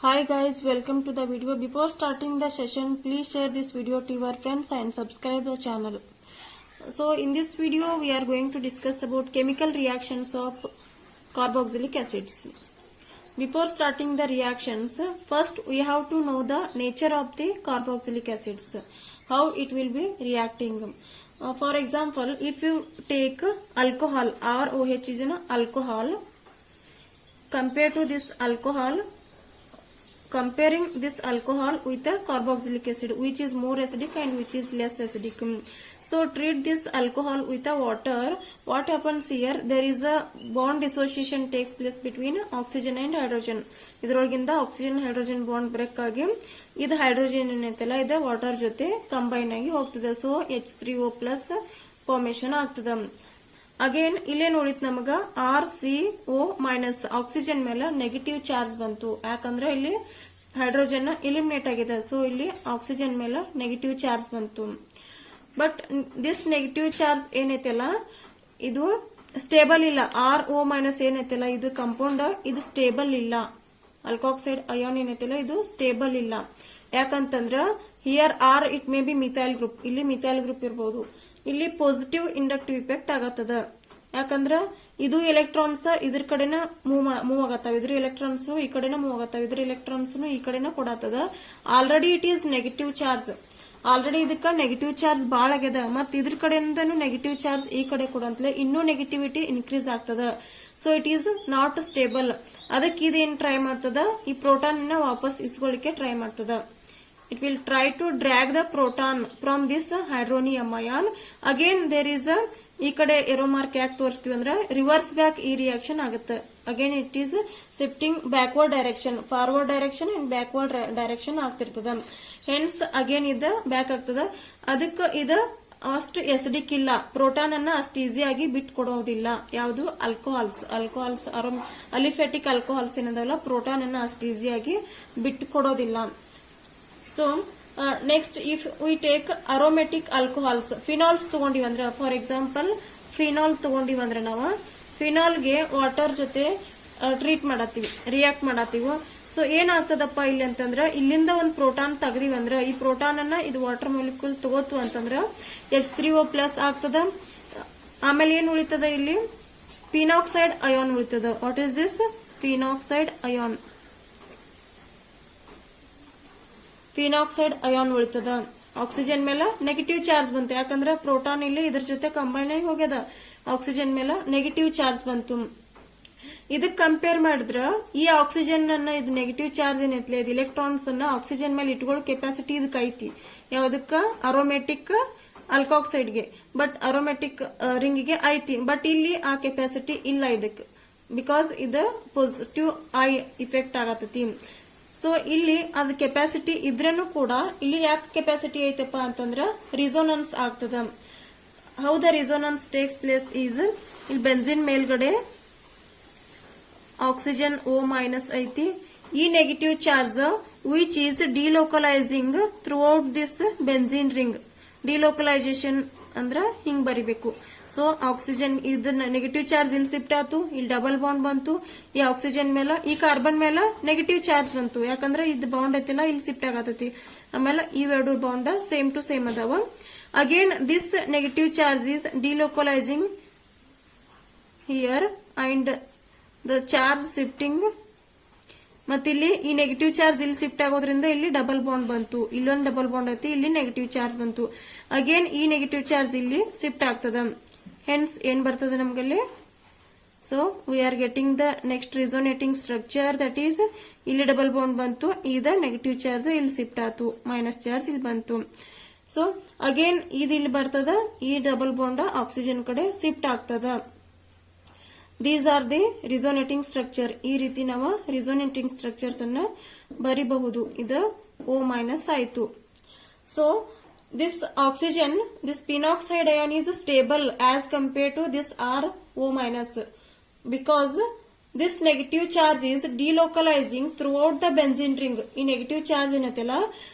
Hi guys, welcome to the video. Before starting the session, please share this video to your friends and subscribe the channel. So in this video, we are going to discuss about chemical reactions of carboxylic acids. Before starting the reactions, first we have to know the nature of the carboxylic acids, how it will be reacting. For example, if you take alcohol, ROH is an alcohol, compared to this alcohol, comparing this alcohol with a carboxylic acid, which is more acidic and which is less acidic. So treat this alcohol with a water. What happens here? There is a bond dissociation takes place between oxygen and hydrogen. ಇದರೊಳಗಿಂದ oxygen hydrogen bond break ಆಗಿ ಇದು hydrogen ಏನೈತಲ್ಲ ಇದು water ಜೊತೆ combine ಆಗಿ ಹೋಗ್ತದೆ. So H3O+ formation ಆಗ್ತದೆ. Again ಇಲ್ಲೇನು ಉಳಿತು ನಮಗ RCO- ಆಕ್ಸಿಜನ್ ಮೇಲೆ ನೆಗೆಟಿವ್ ಚಾರ್ಜ್ ಬಂತು. ಯಾಕಂದ್ರೆ ಇಲ್ಲಿ ಹೈಡ್ರೋಜನ್ ಎಲಿಮಿನೇಟ್ ಆಗಿದೆ. ಸೊ ಇಲ್ಲಿ ಆಕ್ಸಿಜನ್ ಮೇಲೆ ನೆಗೆಟಿವ್ ಚಾರ್ಜ್ ಬಂತು. ಬಟ್ ದಿಸ್ ನೆಗೆಟಿವ್ ಚಾರ್ಜ್ ಏನೈತಲ್ಲ ಇದು ಸ್ಟೇಬಲ್ ಇಲ್ಲ. RO- ಏನೈತಲ್ಲ ಇದು ಕಂಪೌಂಡ್ ಇದು ಸ್ಟೇಬಲ್ ಇಲ್ಲ. ಅಲ್ಕಾಕ್ಸೈಡ್ ಅಯಾನ್ ಏನೈತಲ್ಲ ಇದು ಸ್ಟೇಬಲ್ ಇಲ್ಲ. ಯಾಕಂತಂದ್ರ here it may be methyl group, ಇಲ್ಲಿ ಮಿಥೈಲ್ ಗ್ರೂಪ್ ಇರಬಹುದು. ಇಲ್ಲಿ ಪಾಸಿಟಿವ್ ಇಂಡಕ್ಟಿವ್ ಇಫೆಕ್ಟ್ ಆಗತ್ತದ. ಯಾಕಂದ್ರ ಇದು ಎಲೆಕ್ಟ್ರಾನ್ಸ್ ಇದ್ರ ಕಡೆನ ಮೂವ್ ಆಗತ್ತಾವ, ಇದ್ರ ಎಲೆಕ್ಟ್ರಾನ್ಸ್ ಈ ಕಡೆನ ಮೂವ್ ಆಗತ್ತಾವ, ಇದ್ರ ಎಲೆಕ್ಟ್ರಾನ್ಸ್ ಈ ಕಡೆನ ಕೊಡತ್ತದ. Already it is negative charge, already ಇದಕ್ಕ ನೆಗೆಟಿವ್ ಚಾರ್ಜ್ ಬಾಳ ಆಗ್ಯದ. ಮತ್ ಇದ್ರ ಕಡೆಯಿಂದನು ನೆಗೆಟಿವ್ ಚಾರ್ಜ್ ಈ ಕಡೆ ಕೊಡಂತಲೇ ಇನ್ನೂ ನೆಗೆಟಿವಿಟಿ ಇನ್ಕ್ರೀಸ್ ಆಗ್ತದ. So it is not stable. ಅದಕ್ಕೆ ಇದೇನ್ ಟ್ರೈ ಮಾಡ್ತದ, ಈ ಪ್ರೋಟಾನ್ ವಾಪಸ್ ಇಸ್ಕೊಳ್ಳಿಕ್ಕೆ ಟ್ರೈ ಮಾಡ್ತದ. It will try to drag the proton from this hydronium ion. Again there is a ಈ ಕಡೆ ಎರೋ ಮಾರ್ಕ್ ಯಾಕೆ ತೋರಿಸ್ತೀವಿ ಅಂದ್ರೆ ರಿವರ್ಸ್ ಬ್ಯಾಕ್ ಈ ರಿಯಾಕ್ಷನ್ ಆಗುತ್ತೆ. Again it is shifting backward direction, forward direction and backward direction ಆಗ್ತಿರ್ತದ. Hence again ಇದು back ಆಗ್ತದ. ಅದಕ್ಕೆ ಇದು ಅಷ್ಟು ಎಸಿಡಿಕ್ ಇಲ್ಲ, ಪ್ರೋಟಾನ್ ಅನ್ನ ಅಷ್ಟು ಈಸಿಯಾಗಿ ಬಿಟ್ಟು ಕೊಡೋದಿಲ್ಲ. ಯಾವುದು ಅಲ್ಕೋಹಾಲ್ಸ್ ಅಲಿಫೆಟಿಕ್ ಆಲ್ಕೋಹಾಲ್ಸ್ ಏನದಲ್ಲ ಪ್ರೋಟಾನ್ ಅನ್ನ ಅಷ್ಟು ಈಸಿಯಾಗಿ ಬಿಟ್ಟು ಕೊಡೋದಿಲ್ಲ. So next if we take aromatic alcohols, phenols ತಗೊಂಡಿವಂದ್ರ ಫಾರ್ ಎಕ್ಸಾಂಪಲ್ ಫಿನಾಲ್ ತಗೊಂಡಿವಂದ್ರ ನಾವು ಫಿನಾಲ್ಗೆ ವಾಟರ್ ಜೊತೆ ಟ್ರೀಟ್ ಮಾಡತ್ತೀವಿ, ರಿಯಾಕ್ಟ್ ಮಾಡತ್ತೀವಿ. ಸೊ ಏನಾಗ್ತದಪ್ಪ ಇಲ್ಲಿ ಅಂತಂದ್ರ ಇಲ್ಲಿಂದ ಒಂದು ಪ್ರೋಟಾನ್ ತೆಗದಿವಂದ್ರ ಈ ಪ್ರೋಟಾನ್ ಅನ್ನ ಇದು ವಾಟರ್ ಮಾಲಿಕ್ಯೂಲ್ ತಗೋತು ಅಂತಂದ್ರ H3O+ ಆಗ್ತದ. ಆಮೇಲೆ ಏನ್ ಉಳಿತದ ಇಲ್ಲಿ ಫಿನಾಕ್ಸೈಡ್ ಅಯಾನ್ ಉಳಿತದ. What is this? Phenoxide ion. Phenoxide ion ಉಳಿತದ. ಆಕ್ಸಿಜನ್ ಮೇಲೆ ನೆಗೆಟಿವ್ ಚಾರ್ಜ್ ಬಂತು, ಯಾಕಂದ್ರೆ ಪ್ರೋಟಾನ್ ಇಲ್ಲಿ ಇದ್ರ ಜೊತೆ ಕಂಬೈನ್ ಆಗಿ ಹೋಗ್ಯದ. ಆಕ್ಸಿಜನ್ ಮೇಲೆ ನೆಗೆಟಿವ್ ಚಾರ್ಜ್ ಬಂತು. ಇದಕ್ ಕಂಪೇರ್ ಮಾಡಿದ್ರ ಈ ಆಕ್ಸಿಜನ್ ಅನ್ನ ಇದು ನೆಗೆಟಿವ್ ಚಾರ್ಜ್ ಏನೈತ್ಲೆ ಇದು ಇಲೆಕ್ಟ್ರಾನ್ಸ್ ಅನ್ನ ಆಕ್ಸಿಜನ್ ಮೇಲೆ ಇಟ್ಕೊಳ್ಳೋ ಕೆಪಾಸಿಟಿ ಇದಕ್ಕೆ ಐತಿ. ಯಾವ್ದಕ್ಕ? ಅರೋಮೆಟಿಕ್ ಆಲ್ಕಾಕ್ಸೈಡ್ಗೆ. ಬಟ್ ಅರೋಮೆಟಿಕ್ ರಿಂಗ್ಗೆ ಐತಿ. ಬಟ್ ಇಲ್ಲಿ ಆ ಕೆಪಾಸಿಟಿ ಇಲ್ಲ ಇದಕ್ಕೆ, ಬಿಕಾಸ್ ಇದು ಪಾಸಿಟಿವ್ ಐ ಇಫೆಕ್ಟ್ ಆಗತೈತಿ. ಸೊ ಇಲ್ಲಿ ಅದ್ ಕೆಪಾಸಿಟಿ ಇದ್ರೂ ಕೂಡ ಇಲ್ಲಿ ಯಾಕೆ ಕೆಪಾಸಿಟಿ ಐತಪ್ಪ ಅಂತಂದ್ರ ರಿಸೋನೆನ್ಸ್ ಆಗ್ತದ. How the resonance takes place is, ಇಲ್ಲಿ ಬೆಂಜಿನ್ ಮೇಲ್ಗಡೆ ಆಕ್ಸಿಜನ್ O- ಐತಿ. ಈ negative charge which is delocalising throughout this benzene ring. Delocalisation ಅಂದ್ರ ಹಿಂಗ್ ಬರಿಬೇಕು. ಸೊ ಆಕ್ಸಿಜನ್ ಇದನ್ನ ನೆಗೆಟಿವ್ ಚಾರ್ಜ್ ಇಲ್ಲಿ ಶಿಫ್ಟ್ ಆತು, ಇಲ್ಲಿ ಡಬಲ್ ಬಾಂಡ್ ಬಂತು. ಈ ಆಕ್ಸಿಜನ್ ಮೇಲೆ ಈ ಕಾರ್ಬನ್ ಮೇಲೆ ನೆಗೆಟಿವ್ ಚಾರ್ಜ್ ಬಂತು, ಯಾಕಂದ್ರೆ ಇದು ಬಾಂಡ್ ಐತಿಲ್ಲ ಇಲ್ಲಿ ಶಿಫ್ಟ್ ಆಗತೈತಿ. ಆಮೇಲೆ ಇವೆರಡು ಬಾಂಡ್ ಸೇಮ್ ಟು ಸೇಮ್ ಅದಾವ. Again this negative charge is delocalising here and the charge shifting. ಮತ್ತಿಲ್ಲಿ ಈ ನೆಗೆಟಿವ್ ಚಾರ್ಜ್ ಇಲ್ಲಿ ಶಿಫ್ಟ್ ಆಗೋದ್ರಿಂದ ಇಲ್ಲಿ ಡಬಲ್ ಬಾಂಡ್ ಬಂತು, ಇಲ್ಲೊಂದು ಡಬಲ್ ಬಾಂಡ್ ಐತಿ, ಇಲ್ಲಿ ನೆಗೆಟಿವ್ ಚಾರ್ಜ್ ಬಂತು. ಅಗೇನ್ ಈ ನೆಗೆಟಿವ್ ಚಾರ್ಜ್ ಇಲ್ಲಿ ಶಿಫ್ಟ್ ಆಗ್ತದ. ಹೆನ್ಸ್ ಏನ್ ಬರ್ತದೆ ನಮ್ಗಲ್ಲಿ? So we are getting the next resonating structure, that is ಇಲ್ಲಿ ಡಬಲ್ ಬಾಂಡ್ ಬಂತು, ಇದ ನೆಗೆಟಿವ್ ಚಾರ್ಜ್ ಇಲ್ಲಿ ಶಿಫ್ಟ್ ಆತು, ಮೈನಸ್ ಚಾರ್ಜ್ ಇಲ್ಲಿ ಬಂತು. ಸೊ ಅಗೇನ್ ಇದು ಇಲ್ಲಿ ಬರ್ತದ, ಈ ಡಬಲ್ ಬಾಂಡ್ ಆಕ್ಸಿಜನ್ ಕಡೆ ಶಿಫ್ಟ್ ಆಗ್ತದ. These are the resonating structure. ಈ ರೀತಿ ನಾವು ರಿಸೋನೇಟಿಂಗ್ ಸ್ಟ್ರಕ್ಚರ್ಸ್ ಅನ್ನ ಬರಿಬಹುದು. ಇದು O- ಆಯ್ತು. So this oxygen, this phenoxide ion is stable as compared to this RO- because this negative charge is delocalizing throughout the benzene ring. ಈ negative charge ಏನೈತಲ್ಲ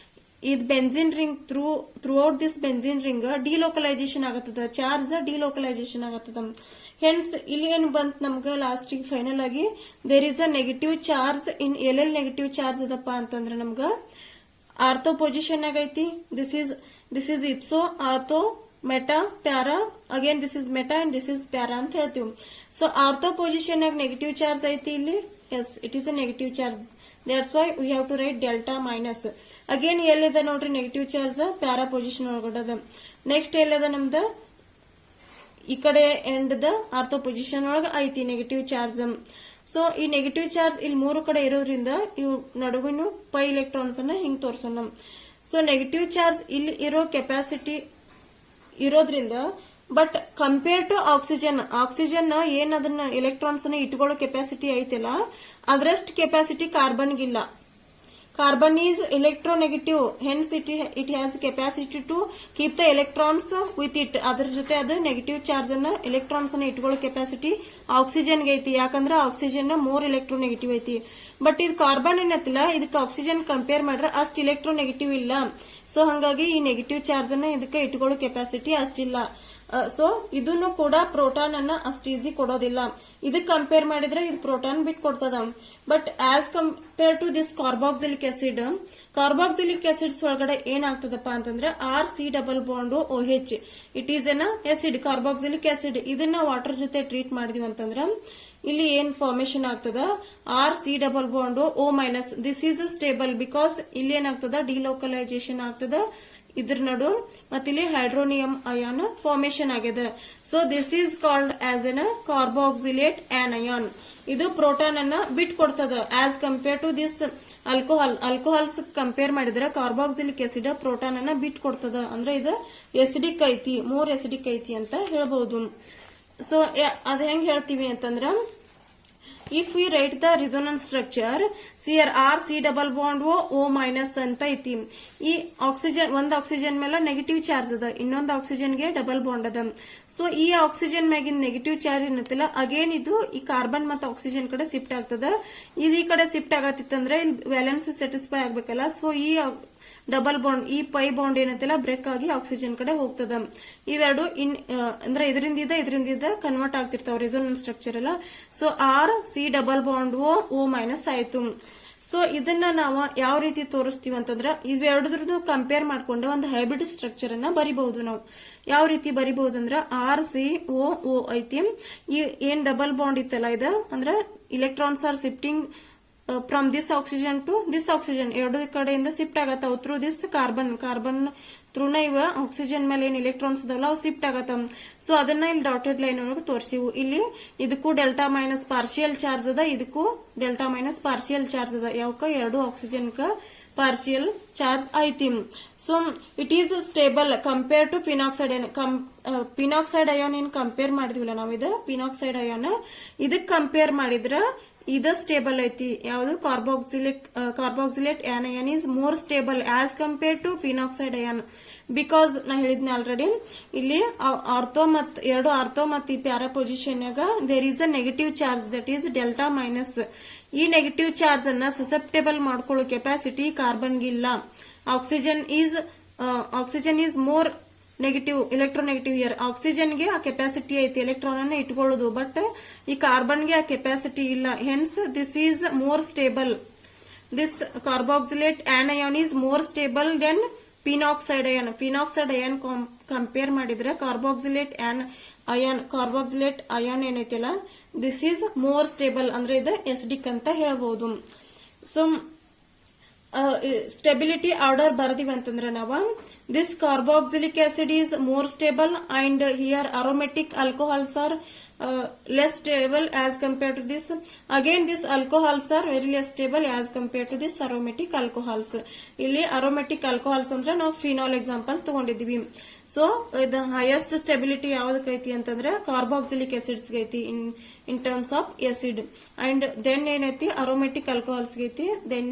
ಇದು benzene ring throughout this benzene ring delocalisation ಆಗತ್ತದ, charge delocalisation ಆಗತ್ತದ. Hence ಇಲ್ಲಿ ಏನು ಬಂತು ನಮ್ಗೆ ಲಾಸ್ಟಿಗೆ ಫೈನಲ್ ಆಗಿ there is a negative charge in ಎಲ್ಲೆಲ್ಲಿ ನೆಗೆಟಿವ್ ಚಾರ್ಜ್ ಅದಪ್ಪ ಅಂತಂದ್ರೆ ನಮ್ಗ ಆರ್ಥೋ ಪೊಸಿಷನ್ ಆಗೈತಿ. This is ipso, ortho, meta, para, again this is meta and this is para ಅಂತ ಹೇಳ್ತೀವಿ. ಸೊ ಆರ್ಥೋ ಪೊಸಿಷನ್ ಆಗ ನೆಗೆಟಿವ್ ಚಾರ್ಜ್ ಐತಿ ಇಲ್ಲಿ. Yes, it is a negative charge. That's why we have to write delta minus. Again ಎಲ್ಲಿದೆ ನೋಡ್ರಿ negative charge para position ಒಳಗಡೆ. Next ಎಲ್ಲದ ನಮ್ದು ಈ ಕಡೆ ಎಂಡ್ ದ ಆರ್ಥೋ ಪೊಸಿಷನ್ ಒಳಗ ಐತಿ ನೆಗೆಟಿವ್ ಚಾರ್ಜ್. ಸೊ ಈ ನೆಗೆಟಿವ್ ಚಾರ್ಜ್ ಇಲ್ಲಿ ಮೂರು ಕಡೆ ಇರೋದ್ರಿಂದ ಇವು ನಡುವಿನ ಪೈ ಇಲೆಕ್ಟ್ರಾನ್ಸ್ ಅನ್ನ ಹಿಂಗ್ ತೋರ್ಸೋಣ. ಸೊ ನೆಗೆಟಿವ್ ಚಾರ್ಜ್ ಇಲ್ಲಿ ಇರೋ ಕೆಪಾಸಿಟಿ ಇರೋದ್ರಿಂದ, ಬಟ್ ಕಂಪೇರ್ ಟು ಆಕ್ಸಿಜನ್ ಏನ್ ಅದನ್ನ ಎಲೆಕ್ಟ್ರಾನ್ಸ್ ಅನ್ನ ಇಟ್ಕೊಳ್ಳೋ ಕೆಪಾಸಿಟಿ ಐತಿಲ್ಲ ಅದರಷ್ಟು capacity ಕಾರ್ಬನ್ಗಿಲ್ಲ. Carbon is electronegative, hence it has capacity to keep the electrons with it. ಅದರ ಜೊತೆ ಅದು ನೆಗೆಟಿವ್ ಚಾರ್ಜ್ ಅನ್ನ ಎಲೆಕ್ಟ್ರಾನ್ಸ್ ಅನ್ನ ಇಟ್ಕೊಳ್ಳೋ ಕೆಪಾಸಿಟಿ ಆಕ್ಸಿಜನ್ ಗೆ ಐತಿ. ಯಾಕಂದ್ರೆ ಆಕ್ಸಿಜನ್ ಮೋರ್ ಎಲೆಕ್ಟ್ರೋನೆಗೆಟಿವ್ ಐತಿ. ಬಟ್ ಇದು ಕಾರ್ಬನ್ ಏನತ್ತಿಲ್ಲ, ಇದಕ್ಕೆ ಆಕ್ಸಿಜನ್ ಕಂಪೇರ್ ಮಾಡ್ರೆ ಅಷ್ಟು ಎಲೆಕ್ಟ್ರೋನೆಗೆಟಿವ್ ಇಲ್ಲ. ಸೊ ಹಂಗಾಗಿ ಈ ನೆಗೆಟಿವ್ ಚಾರ್ಜ್ ಅನ್ನ ಇದಕ್ಕೆ ಇಟ್ಕೊಳ್ಳೋ ಕೆಪಾಸಿಟಿ ಅಷ್ಟಿಲ್ಲ. ಸೊ ಇದನ್ನು ಕೂಡ ಪ್ರೋಟಾನ್ ಅನ್ನ ಅಷ್ಟು ಈಸಿ ಕೊಡೋದಿಲ್ಲ. ಇದಕ್ಕೆ ಕಂಪೇರ್ ಮಾಡಿದ್ರೆ ಇದು ಪ್ರೋಟಾನ್ ಬಿಟ್ ಕೊಡ್ತದ. But as compare to this carboxylic acids ಒಳಗಡೆ ಏನಾಗ್ತದಪ್ಪ ಅಂತಂದ್ರೆ R(C)OH it is an acid, carboxylic acid. ಇದನ್ನ ವಾಟರ್ ಜೊತೆ ಟ್ರೀಟ್ ಮಾಡಿದ್ವಿ ಅಂತಂದ್ರ ಇಲ್ಲಿ ಏನ್ ಫಾರ್ಮೇಶನ್ ಆಗ್ತದ R(C)O-. This is stable because ಇಲ್ಲಿ ಏನಾಗ್ತದ ಡಿಲೋಕಲೈಸೇಷನ್ ಆಗ್ತದ ಇದ್ರ ನಡು, ಮತ್ತಿಲ್ಲಿ ಹೈಡ್ರೋನಿಯಂ ಅಯಾನ್ ಫಾರ್ಮೇಶನ್ ಆಗಿದೆ. So this is called as an carboxylate anion. ಇದು ಪ್ರೋಟಾನ್ ಅನ್ನ ಬಿಟ್ ಕೊಡ್ತದ as compare to this alcohols compare ಮಾಡಿದ್ರೆ ಕಾರ್ಬಾಕ್ಸಿಲಿಕ್ ಆಸಿಡ್ ಪ್ರೋಟಾನ್ ಅನ್ನ ಬಿಟ್ ಕೊಡ್ತದ. ಅಂದ್ರೆ ಇದು ಎಸಿಡಿಕ್ ಐತಿ, ಮೋರ್ ಎಸಿಡಿಕ್ ಐತಿ ಅಂತ ಹೇಳ್ಬಹುದು. ಸೊ ಅದ್ ಹೆಂಗ್ ಹೇಳ್ತೀವಿ ಅಂತಂದ್ರ, if we write the resonance structure, here R(C)O ಅಂತ ಐತಿ. ಈ ಆಕ್ಸಿಜನ್ ಒಂದ್ ಆಕ್ಸಿಜನ್ ಮೇಲೆ ನೆಗೆಟಿವ್ ಚಾರ್ಜ್ ಅದ, ಇನ್ನೊಂದು ಆಕ್ಸಿಜನ್ ಗೆ ಡಬಲ್ ಬಾಂಡ್ ಅದ. ಸೊ ಈ ಆಕ್ಸಿಜನ್ ಮ್ಯಾಗಿನ ನೆಗೆಟಿವ್ ಚಾರ್ಜ್ ಏನತ್ತಿಲ್ಲ, ಅಗೇನ್ ಇದು ಈ ಕಾರ್ಬನ್ ಮತ್ತು ಆಕ್ಸಿಜನ್ ಕಡೆ ಶಿಫ್ಟ್ ಆಗ್ತದ. ಇದು ಈ ಕಡೆ ಶಿಫ್ಟ್ ಆಗತ್ತಿತ್ತಂದ್ರೆ ಇಲ್ಲಿ ವ್ಯಾಲೆನ್ಸ್ ಸ್ಯಾಟಿಸ್ಫೈ ಆಗ್ಬೇಕಲ್ಲ. ಸೊ ಈ ಡಬಲ್ ಬಾಂಡ್, ಈ ಪೈ ಬಾಂಡ್ ಏನಂತಿಲ್ಲ ಬ್ರೇಕ್ ಆಗಿ ಆಕ್ಸಿಜನ್ ಕಡೆ ಹೋಗ್ತದ. ಇವೆರಡು ಅಂದ್ರೆ ಇದರಿಂದ ಕನ್ವರ್ಟ್ ಆಗ್ತಿರ್ತಾವ ರೆಸೋನೆನ್ಸ್ ಸ್ಟ್ರಕ್ಚರ್ ಎಲ್ಲ. ಸೊ R(C)O ಆಯ್ತು. ಸೊ ಇದನ್ನ ನಾವು ಯಾವ ರೀತಿ ತೋರಿಸ್ತೀವಿ ಅಂತಂದ್ರೆ, ಇವೆರಡರದ್ದು ಕಂಪೇರ್ ಮಾಡ್ಕೊಂಡು ಒಂದು ಹೈಬ್ರಿಡ್ ಸ್ಟ್ರಕ್ಚರ್ ಅನ್ನ ಬರಿಬಹುದು. ನಾವು ಯಾವ ರೀತಿ ಬರಿಬಹುದು ಅಂದ್ರೆ R(C)O ಐತಿ. ಈ ಏನ್ ಡಬಲ್ ಬಾಂಡ್ ಇತ್ತಲ್ಲ ಇದು ಅಂದ್ರೆ electrons are shifting from this oxygen to this oxygen, ಎರಡು ಕಡೆಯಿಂದ ಶಿಫ್ಟ್ ಆಗತ್ತಾವ ಥ್ರೂ ದಿಸ್ ಕಾರ್ಬನ್ ಥ್ರೂನ ಇವ ಆಕ್ಸಿಜನ್ ಮೇಲೆ ಏನ್ ಎಲೆಕ್ಟ್ರಾನ್ಸ್ ಇದಾವಲ್ಲ ಅವು ಶಿಫ್ಟ್ ಆಗತ್ತಾವ. ಸೊ ಅದನ್ನ ಇಲ್ಲಿ ಡಾಟೆಡ್ ಲೈನ್ ಒಳಗೆ ತೋರಿಸಿವು. ಇಲ್ಲಿ ಇದಕ್ಕೂ ಡೆಲ್ಟಾ ಮೈನಸ್ ಪಾರ್ಷಿಯಲ್ ಚಾರ್ಜ್ ಅದ, ಇದಕ್ಕೂ ಡೆಲ್ಟಾ ಮೈನಸ್ ಪಾರ್ಷಿಯಲ್ ಚಾರ್ಜ್ ಅದ. ಯಾವಕ್ಕ ಎರಡು ಆಕ್ಸಿಜನ್ ಪಾರ್ಷಿಯಲ್ ಚಾರ್ಜ್ ಐತಿ. So it is stable compare to phenoxide ion. Phenoxide ion ಏನ್ ಕಂಪೇರ್ ಮಾಡಿದ್ವಿಲ್ಲ ನಾವು, ಇದು ಫಿನಾಕ್ಸೈಡ್ ಅಯಾನ್ ಇದಕ್ ಕಂಪೇರ್ ಮಾಡಿದ್ರ ಇದು ಸ್ಟೇಬಲ್ ಐತಿ. ಯಾವುದು carboxylate anion is more stable as compare to phenoxide ion. Because ನಾ ಹೇಳಿದ್ನ ಆಲ್ರೆಡಿ, ಇಲ್ಲಿ ಎರಡು ಆರ್ಥೋ ಮತ್ತು ಈ para position there is a negative charge that is delta minus. ಈ ನೆಗೆಟಿವ್ ಚಾರ್ಜ್ ಅನ್ನ ಸಸೆಪ್ಟೇಬಲ್ ಮಾಡ್ಕೊಳ್ಳೋ ಕೆಪಾಸಿಟಿ ಕಾರ್ಬನ್ಗಿಲ್ಲ. Oxygen is more negative, electronegative ಇಯರ್. ಆಕ್ಸಿಜನ್ಗೆ ಆ ಕೆಪಾಸಿಟಿ ಐತಿ ಎಲೆಕ್ಟ್ರಾನ್ ಅನ್ನ ಇಟ್ಕೊಳ್ಳೋದು, ಬಟ್ ಈ ಕಾರ್ಬನ್ಗೆ ಆ ಕೆಪಾಸಿಟಿ ಇಲ್ಲ. Hence this is more stable. This carboxylate anion is more stable than phenoxide ion compare ಮಾಡಿದ್ರೆ ಕಾರ್ಬಾಕ್ಸಿಲೇಟ್ ಅಯಾನ್ ಏನೈತಿಲ್ಲ ದಿಸ್ ಈಸ್ ಮೋರ್ ಸ್ಟೇಬಲ್, ಅಂದ್ರೆ ಇದು ಎಸಿಡಿಕ್ ಅಂತ ಹೇಳ್ಬಹುದು. ಸೊ ಸ್ಟೆಬಿಲಿಟಿ ಆರ್ಡರ್ ಬರ್ದಿವಿ ಅಂತಂದ್ರೆ ನಾವು, this carboxylic acid is more stable and here aromatic alcohols are less stable as compared to this. Again this alcohols are very less stable as compared to this aromatic alcohols. ಇಲ್ಲಿ aromatic alcohols ಅಂದ್ರೆ ನಾವು phenol example ತಗೊಂಡಿದ್ವಿ. So the highest stability ಯಾವ್ದಕ್ಕೆ ಐತಿ ಅಂತಂದ್ರೆ carboxylic acids ಐತಿ in terms of acid, and then ಏನೈತಿ aromatic alcohols ಐತಿ, then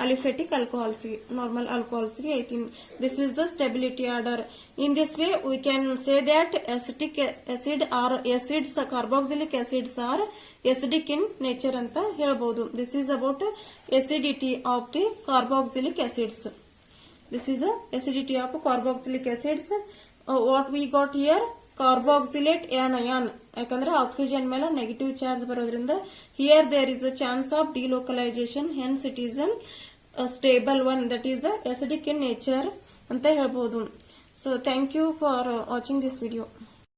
aliphatic alcohols, normal alcohols ಐತಿ. This is the stability order. In this way we can say that acetic acid or acids, carboxylic acids are acidic in nature ಅಂತ ಹೇಳ್ಬಹುದು. This is about acidity of the carboxylic acids. This is the acidity of carboxylic acids. What we got here, carboxylate anion ಯಾಕಂದ್ರೆ oxygen ಮೇಲೆ negative charge ಬರೋದ್ರಿಂದ here there is a chance of delocalisation, hence it is a stable one, that is acidic in nature ಅಂತ ಹೇಳ್ಬೋದು. So thank you for watching this video.